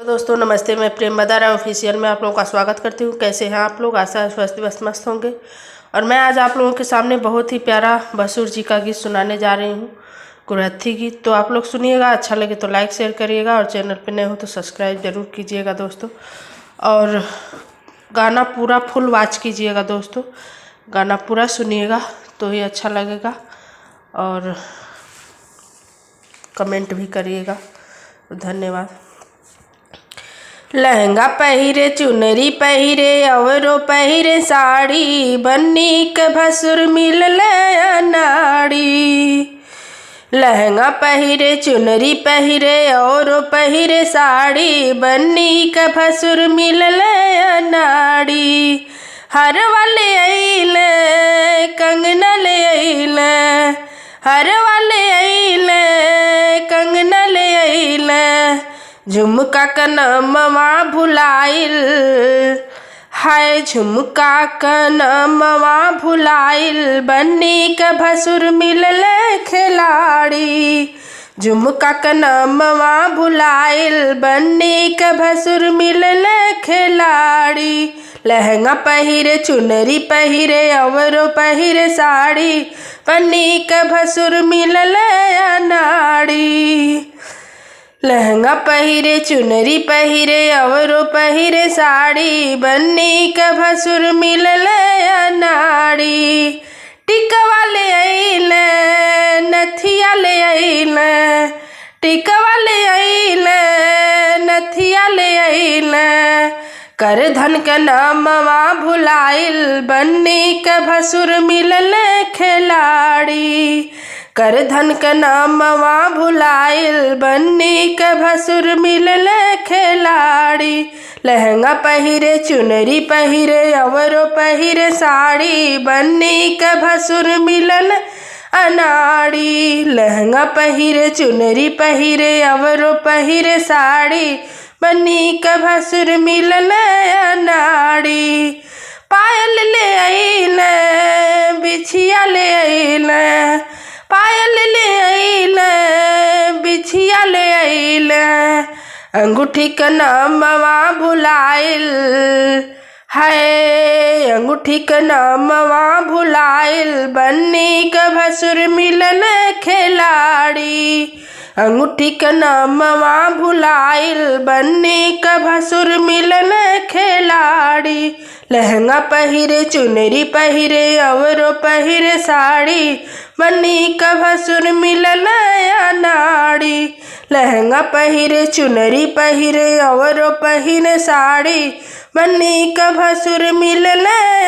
तो दोस्तों नमस्ते, मैं प्रेम मदारा ऑफिशियल में आप लोगों का स्वागत करती हूँ। कैसे हैं आप लोग? आशा है स्वस्थ बस मस्त होंगे। और मैं आज आप लोगों के सामने बहुत ही प्यारा बसुर जी का गीत सुनाने जा रही हूँ, गुरहथी गीत। तो आप लोग सुनिएगा, अच्छा लगे तो लाइक शेयर करिएगा और चैनल पे नए हो तो सब्सक्राइब जरूर कीजिएगा दोस्तों। और गाना पूरा फुल वॉच कीजिएगा दोस्तों, गाना पूरा सुनिएगा तो ही अच्छा लगेगा। और कमेंट भी करिएगा। धन्यवाद। लहंगा पहिरे, चुनरी पहिरे, औरो पहिरे साड़ी, बन्नी के भसुर मिलले अनाड़ी। लहंगा पहिरे, चुनरी पहिरे, औरो पहिरे साड़ी, बन्नी के भसुर मिलले अनाड़ी। हर वाले अइले कंगना ले अइले, हर वाले अइले कंगना ले अइले, झुमका कनमवा भुलाइल, हाय झुमका कनमवा भुलाइल, बन्नी के भसुर मिलले खिलाड़ी। झुमका कनमवा भुलाइल, बन्नी के भसुर मिलले खिलाड़ी। लहंगा पहिरे, चुनरी पहिरे, औरो पहिरे साड़ी, बन्नी के भसुर मिलले अनाड़ी। लहंगा पहिरे, चुनरी पहिरे, औरो पहिरे साड़ी, बन्नी के भसुर मिलले अनाड़ी। टिकवा ले अइले, नथिया ले अइले, टिकवा ले अइले, नथिया ले अइले, कर धन के नामवा भुलाइल, बन्नी के भसुर मिलले खिलाड़ी। कर धन के नामवा भुलाइल, बन्नी के भसुर मिलले खिलाड़ी। लहंगा पहिरे, चुनरी पहिरे, औरो पहिरे साड़ी, बन्नी के भसुर मिलले अनाड़ी। लहंगा पहिरे, चुनरी पहिरे, औरो पहिरे साड़ी, बन्नी के भसुर मिलले अनाड़ी। पायल ले अइले, बिछिया ले अइले, पायल ले अइले, बिछिया ले अइले, अंगूठी के नामवा भुलाइल, हाय अंगूठी के नामवा भुलाइल, बन्नी के भसुर मिलले खिलाड़ी। अंगूठी के नामवा भुलाइल, बन्नी के भसुर मिलले खिलाड़ी। लहंगा पहिरे, चुनरी पहिरे, औरो पहिरे साड़ी, बन्नी के भसुर मिलले अनाड़ी। लहंगा पहिरे, चुनरी पहिरे, औरो पहिरे साड़ी, बन्नी के भसुर मिलले